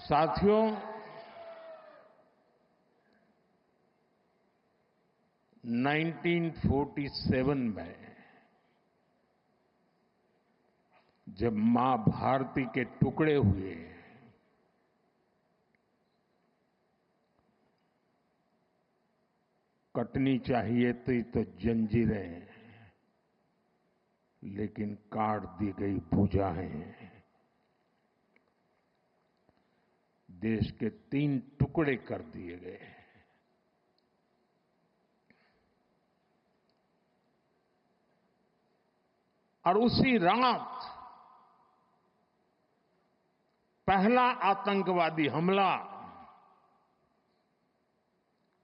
साथियों, 1947 में जब मां भारती के टुकड़े हुए, कटनी चाहिए थी तो जंजीरें, लेकिन काट दी गई भुजाएं। देश के 3 टुकड़े कर दिए गए। और उसी रात पहला आतंकवादी हमला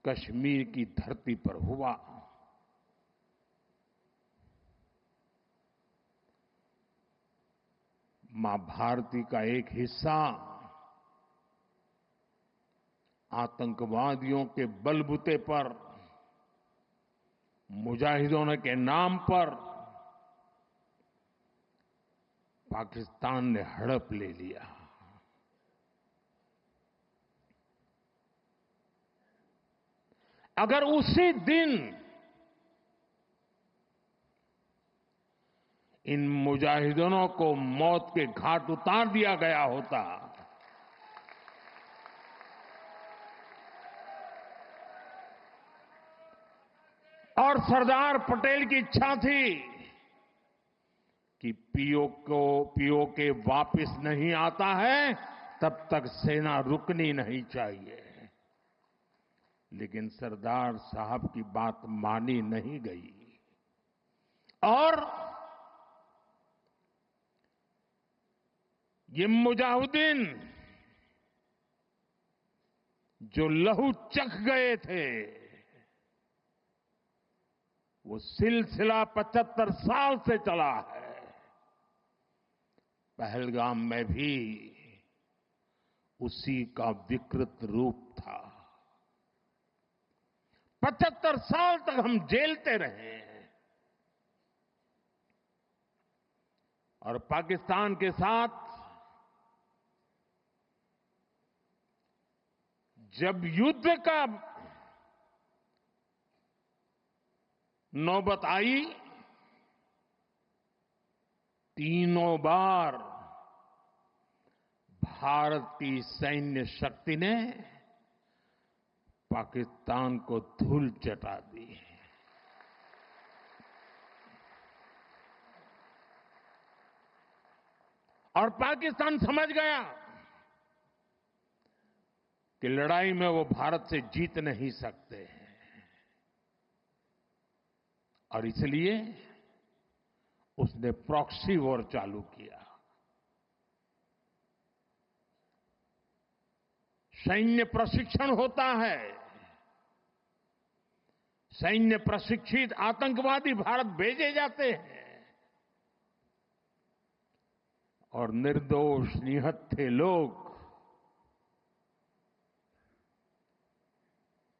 कश्मीर की धरती पर हुआ। मां भारती का एक हिस्सा आतंकवादियों के बलबूते पर, मुजाहिदों के नाम पर पाकिस्तान ने हड़प ले लिया। अगर उसी दिन इन मुजाहिदों को मौत के घाट उतार दिया गया होता, और सरदार पटेल की इच्छा थी कि पीओके वापस नहीं आता है तब तक सेना रुकनी नहीं चाहिए, लेकिन सरदार साहब की बात मानी नहीं गई और ये मुजाहिदीन जो लहू चख गए थे, वो सिलसिला 75 साल से चला है। पहलगाम में भी उसी का विकृत रूप था। 75 साल तक हम झेलते रहे और पाकिस्तान के साथ जब युद्ध का नौबत आई, तीनों बार भारत की सैन्य शक्ति ने पाकिस्तान को धूल चटा दी। और पाकिस्तान समझ गया कि लड़ाई में वो भारत से जीत नहीं सकते, और इसलिए उसने प्रॉक्सी वॉर चालू किया। सैन्य प्रशिक्षण होता है, सैन्य प्रशिक्षित आतंकवादी भारत भेजे जाते हैं और निर्दोष निहत्थे लोग,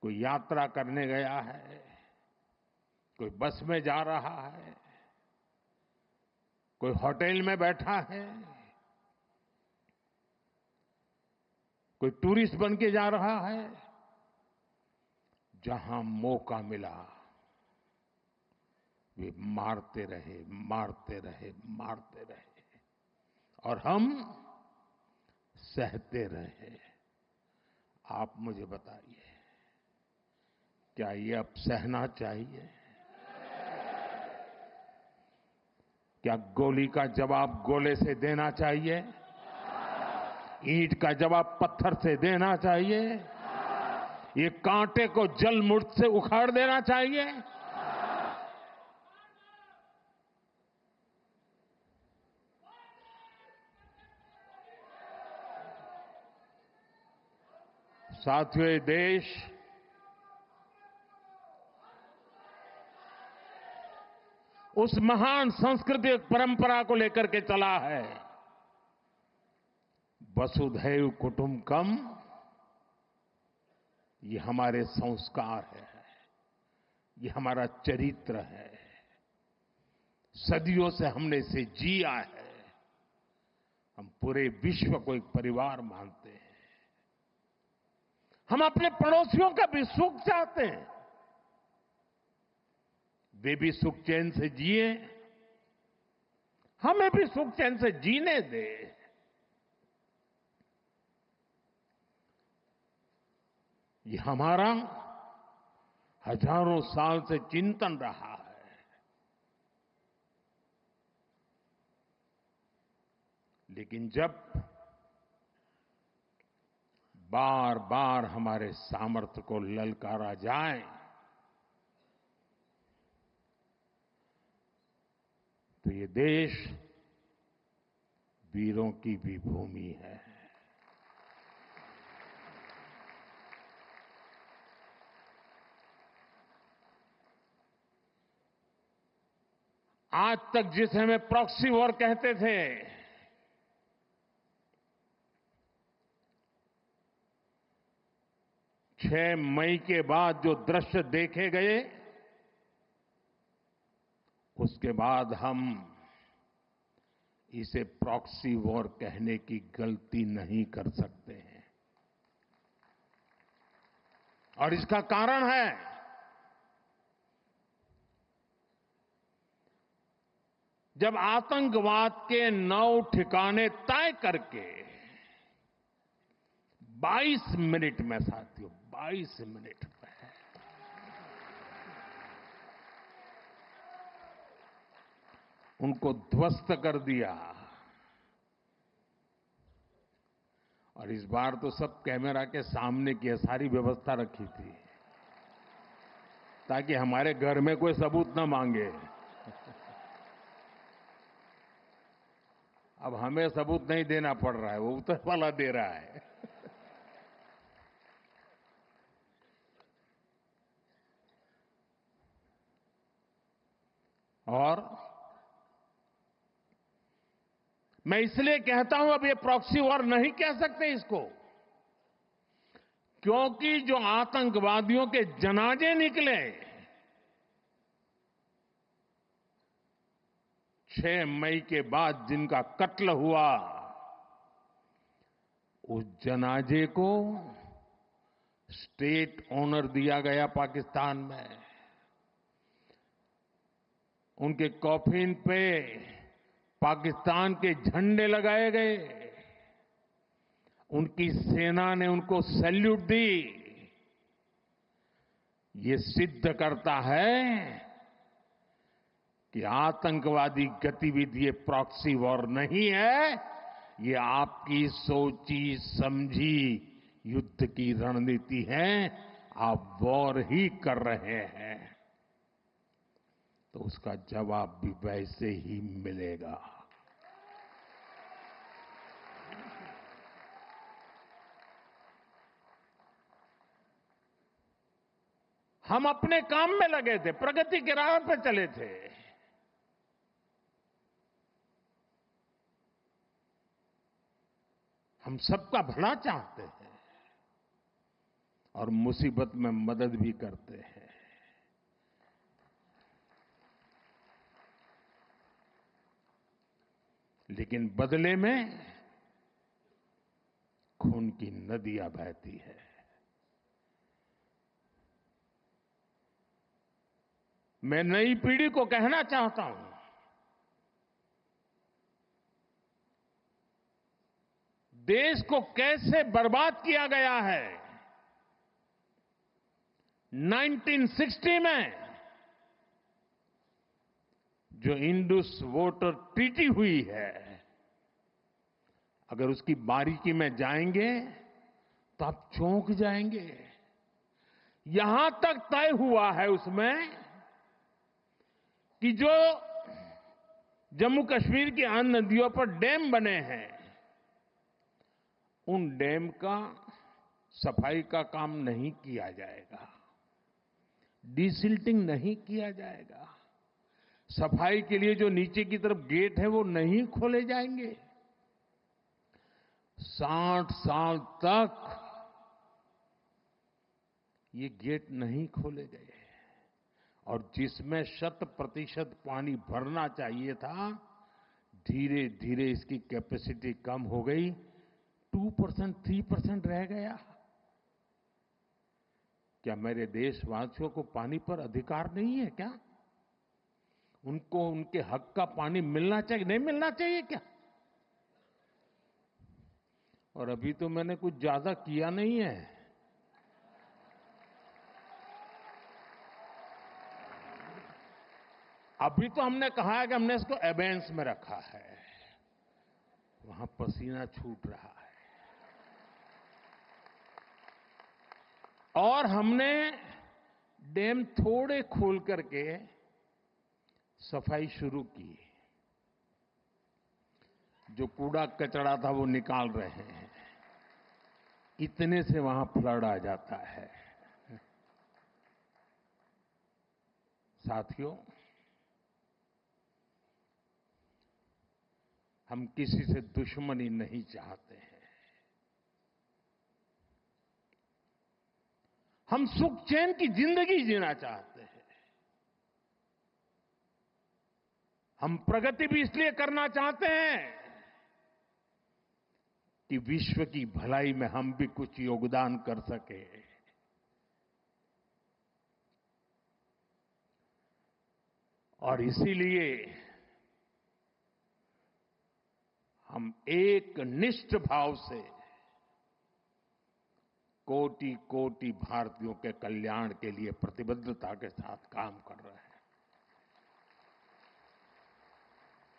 कोई यात्रा करने गया है, कोई बस में जा रहा है, कोई होटल में बैठा है, कोई टूरिस्ट बन के जा रहा है, जहां मौका मिला वे मारते रहे, मारते रहे, मारते रहे, और हम सहते रहे। आप मुझे बताइए, क्या ये अब सहना चाहिए? क्या गोली का जवाब गोले से देना चाहिए? ईंट का जवाब पत्थर से देना चाहिए? ये कांटे को जलमुर्द से उखाड़ देना चाहिए? साथियों, ये देश उस महान सांस्कृतिक परंपरा को लेकर के चला है, वसुधैव कुटुंबकम। ये हमारे संस्कार है, ये हमारा चरित्र है, सदियों से हमने इसे जिया है। हम पूरे विश्व को एक परिवार मानते हैं। हम अपने पड़ोसियों का भी सुख चाहते हैं, वे भी सुख चैन से जिए, हमें भी सुख चैन से जीने दे। ये हमारा हजारों साल से चिंतन रहा है। लेकिन जब बार बार हमारे सामर्थ्य को ललकारा जाए तो ये देश वीरों की भी भूमि है। आज तक जिसे हमें प्रॉक्सी वॉर कहते थे, 6 मई के बाद जो दृश्य देखे गए, उसके बाद हम इसे प्रॉक्सी वॉर कहने की गलती नहीं कर सकते हैं। और इसका कारण है जब आतंकवाद के 9 ठिकाने तय करके 22 मिनट में, साथियों 22 मिनट में उनको ध्वस्त कर दिया। और इस बार तो सब कैमरा के सामने की सारी व्यवस्था रखी थी ताकि हमारे घर में कोई सबूत न मांगे। अब हमें सबूत नहीं देना पड़ रहा है, वो ऊपर वाला दे रहा है। और मैं इसलिए कहता हूं अब ये प्रॉक्सी वॉर नहीं कह सकते इसको, क्योंकि जो आतंकवादियों के जनाजे निकले 6 मई के बाद, जिनका कत्ल हुआ, उस जनाजे को स्टेट ऑनर दिया गया पाकिस्तान में। उनके कॉफिन पे पाकिस्तान के झंडे लगाए गए, उनकी सेना ने उनको सैल्यूट दी। ये सिद्ध करता है कि आतंकवादी गतिविधि ये प्रॉक्सी वॉर नहीं है, ये आपकी सोची समझी युद्ध की रणनीति है। आप वॉर ही कर रहे हैं तो उसका जवाब भी वैसे ही मिलेगा। हम अपने काम में लगे थे, प्रगति के राह पर चले थे। हम सबका भला चाहते हैं और मुसीबत में मदद भी करते हैं। लेकिन बदले में खून की नदियां बहती है। मैं नई पीढ़ी को कहना चाहता हूं, देश को कैसे बर्बाद किया गया है। 1960 में जो इंडस वाटर ट्रीटी हुई है, अगर उसकी बारीकी में जाएंगे तो आप चौंक जाएंगे। यहां तक तय हुआ है उसमें कि जो जम्मू कश्मीर की अन्य नदियों पर डैम बने हैं, उन डैम का सफाई का काम नहीं किया जाएगा, डिसिल्टिंग नहीं किया जाएगा, सफाई के लिए जो नीचे की तरफ गेट है वो नहीं खोले जाएंगे। 60 साल तक ये गेट नहीं खोले गए और जिसमें 100% पानी भरना चाहिए था, धीरे धीरे इसकी कैपेसिटी कम हो गई, 2%, 3% रह गया। क्या मेरे देशवासियों को पानी पर अधिकार नहीं है क्या? उनको उनके हक का पानी मिलना चाहिए, नहीं मिलना चाहिए क्या? और अभी तो मैंने कुछ ज्यादा किया नहीं है। अभी तो हमने कहा है कि हमने इसको एबेंस में रखा है, वहां पसीना छूट रहा है। और हमने डैम थोड़े खोल करके सफाई शुरू की। जो कूड़ा कचरा था वो निकाल रहे हैं। इतने से वहां फ्लड आ जाता है। साथियों, हम किसी से दुश्मनी नहीं चाहते हैं। हम सुख चैन की जिंदगी जीना चाहते हैं। हम प्रगति भी इसलिए करना चाहते हैं कि विश्व की भलाई में हम भी कुछ योगदान कर सके। और इसीलिए हम एक निष्ठ भाव से कोटि कोटि भारतीयों के कल्याण के लिए प्रतिबद्धता के साथ काम कर रहे हैं।